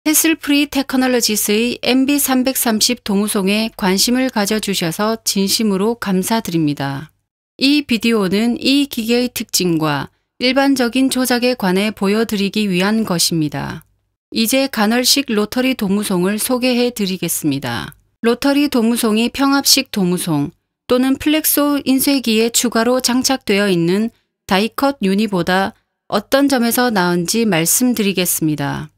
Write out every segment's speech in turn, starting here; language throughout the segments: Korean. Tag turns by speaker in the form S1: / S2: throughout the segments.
S1: 해슬프리 테크놀로지스의 MB330 도무송에 관심을 가져주셔서 진심으로 감사드립니다. 이 비디오는 이 기계의 특징과 일반적인 조작에 관해 보여드리기 위한 것입니다. 이제 간헐식 로터리 도무송을 소개해 드리겠습니다. 로터리 도무송이 평합식 도무송 또는 플렉소 인쇄기에 추가로 장착되어 있는 다이컷 유니보다 어떤 점에서 나은지 말씀드리겠습니다.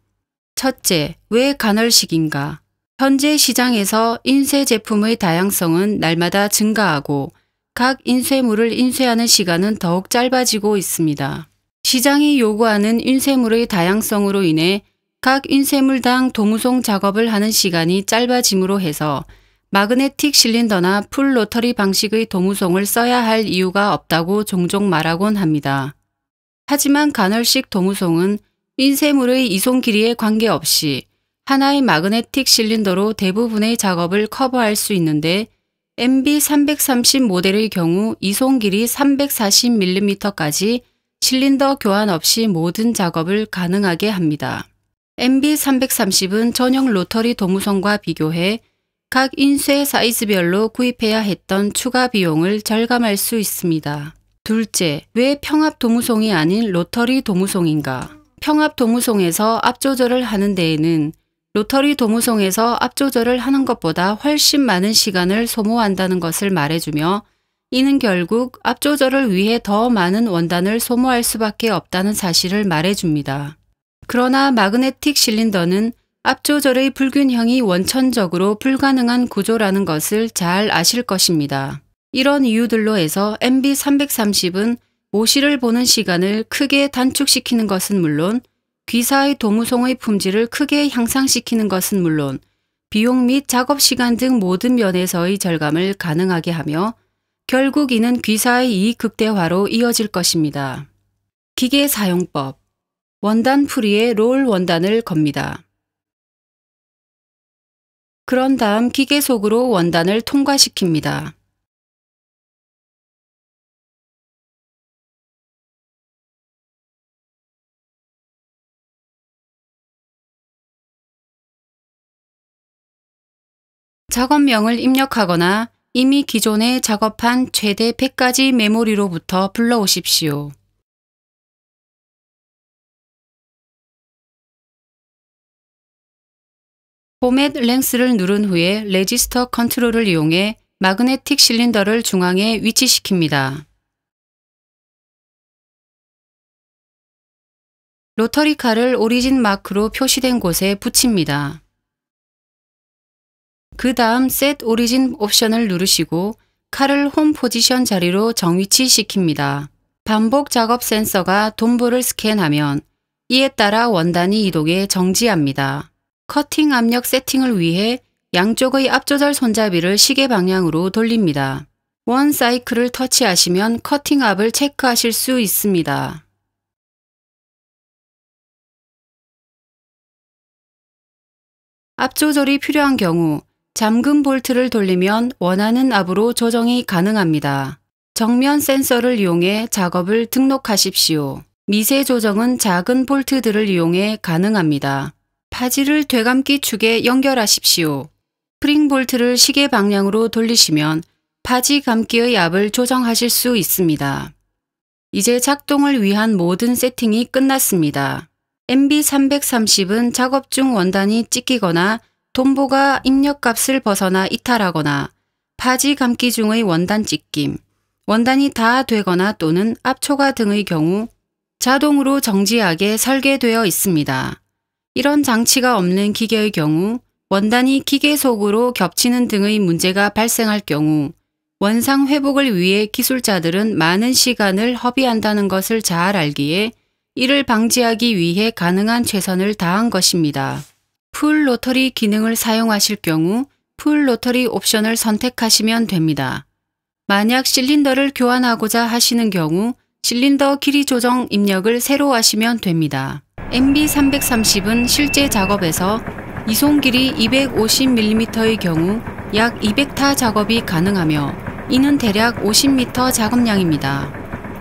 S1: 첫째, 왜 간헐식인가? 현재 시장에서 인쇄 제품의 다양성은 날마다 증가하고 각 인쇄물을 인쇄하는 시간은 더욱 짧아지고 있습니다. 시장이 요구하는 인쇄물의 다양성으로 인해 각 인쇄물당 도무송 작업을 하는 시간이 짧아짐으로 해서 마그네틱 실린더나 풀 로터리 방식의 도무송을 써야 할 이유가 없다고 종종 말하곤 합니다. 하지만 간헐식 도무송은 인쇄물의 이송 길이에 관계없이 하나의 마그네틱 실린더로 대부분의 작업을 커버할 수 있는데 MB330 모델의 경우 이송 길이 340mm까지 실린더 교환 없이 모든 작업을 가능하게 합니다. MB330은 전용 로터리 도무송과 비교해 각 인쇄 사이즈별로 구입해야 했던 추가 비용을 절감할 수 있습니다. 둘째, 왜 평합 도무송이 아닌 로터리 도무송인가? 평합 도무송에서 압 조절을 하는 데에는 로터리 도무송에서 압 조절을 하는 것보다 훨씬 많은 시간을 소모한다는 것을 말해주며 이는 결국 압 조절을 위해 더 많은 원단을 소모할 수밖에 없다는 사실을 말해줍니다. 그러나 마그네틱 실린더는 압 조절의 불균형이 원천적으로 불가능한 구조라는 것을 잘 아실 것입니다. 이런 이유들로 해서 MB330은 모실을 보는 시간을 크게 단축시키는 것은 물론 귀사의 도무송의 품질을 크게 향상시키는 것은 물론 비용 및 작업 시간 등 모든 면에서의 절감을 가능하게 하며 결국 이는 귀사의 이익 극대화로 이어질 것입니다. 기계 사용법. 원단 풀이에 롤 원단을 겁니다. 그런 다음 기계 속으로 원단을 통과시킵니다. 작업명을 입력하거나 이미 기존에 작업한 최대 100가지 메모리로부터 불러오십시오. 포맷 랭스를 누른 후에 레지스터 컨트롤을 이용해 마그네틱 실린더를 중앙에 위치시킵니다. 로터리 칼을 오리진 마크로 표시된 곳에 붙입니다. 그 다음 셋 오리진 옵션을 누르시고 칼을 홈 포지션 자리로 정위치시킵니다. 반복 작업 센서가 돈볼을 스캔하면 이에 따라 원단이 이동해 정지합니다. 커팅 압력 세팅을 위해 양쪽의 압 조절 손잡이를 시계 방향으로 돌립니다. 원 사이클을 터치하시면 커팅 압을 체크하실 수 있습니다. 압 조절이 필요한 경우 잠금 볼트를 돌리면 원하는 압으로 조정이 가능합니다. 정면 센서를 이용해 작업을 등록하십시오. 미세 조정은 작은 볼트들을 이용해 가능합니다. 파지를 되감기 축에 연결하십시오. 스프링 볼트를 시계 방향으로 돌리시면 파지 감기의 압을 조정하실 수 있습니다. 이제 작동을 위한 모든 세팅이 끝났습니다. MB330은 작업 중 원단이 찢기거나 돈보가 입력값을 벗어나 이탈하거나 파지 감기 중의 원단 찢김, 원단이 다 되거나 또는 압초가 등의 경우 자동으로 정지하게 설계되어 있습니다. 이런 장치가 없는 기계의 경우 원단이 기계 속으로 겹치는 등의 문제가 발생할 경우 원상 회복을 위해 기술자들은 많은 시간을 허비한다는 것을 잘 알기에 이를 방지하기 위해 가능한 최선을 다한 것입니다. 풀 로터리 기능을 사용하실 경우 풀 로터리 옵션을 선택하시면 됩니다. 만약 실린더를 교환하고자 하시는 경우 실린더 길이 조정 입력을 새로 하시면 됩니다. MB330은 실제 작업에서 이송 길이 250mm의 경우 약 200타 작업이 가능하며 이는 대략 50m 작업량입니다.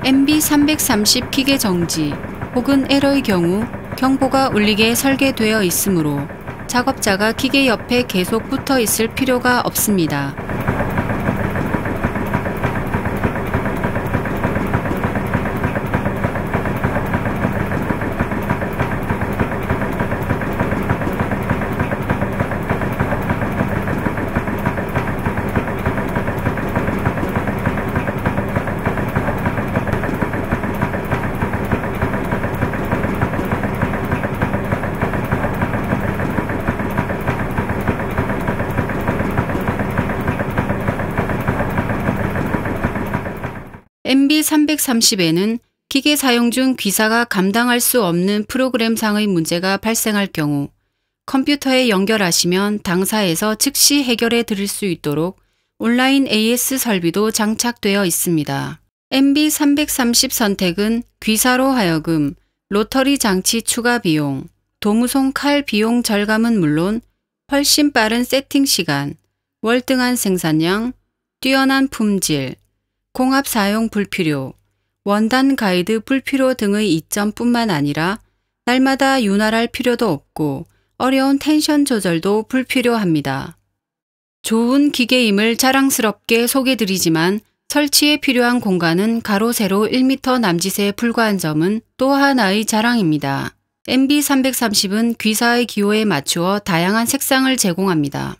S1: MB330 기계 정지 혹은 에러의 경우 경보가 울리게 설계되어 있으므로 작업자가 기계 옆에 계속 붙어 있을 필요가 없습니다. MB330에는 기계 사용 중 귀사가 감당할 수 없는 프로그램상의 문제가 발생할 경우 컴퓨터에 연결하시면 당사에서 즉시 해결해 드릴 수 있도록 온라인 AS 설비도 장착되어 있습니다. MB330 선택은 귀사로 하여금 로터리 장치 추가 비용, 도무송 칼 비용 절감은 물론 훨씬 빠른 세팅 시간, 월등한 생산량, 뛰어난 품질, 공합 사용 불필요, 원단 가이드 불필요 등의 이점뿐만 아니라 날마다 윤활할 필요도 없고 어려운 텐션 조절도 불필요합니다. 좋은 기계임을 자랑스럽게 소개드리지만 설치에 필요한 공간은 가로 세로 1m 남짓에 불과한 점은 또 하나의 자랑입니다. MB330은 귀사의 기호에 맞추어 다양한 색상을 제공합니다.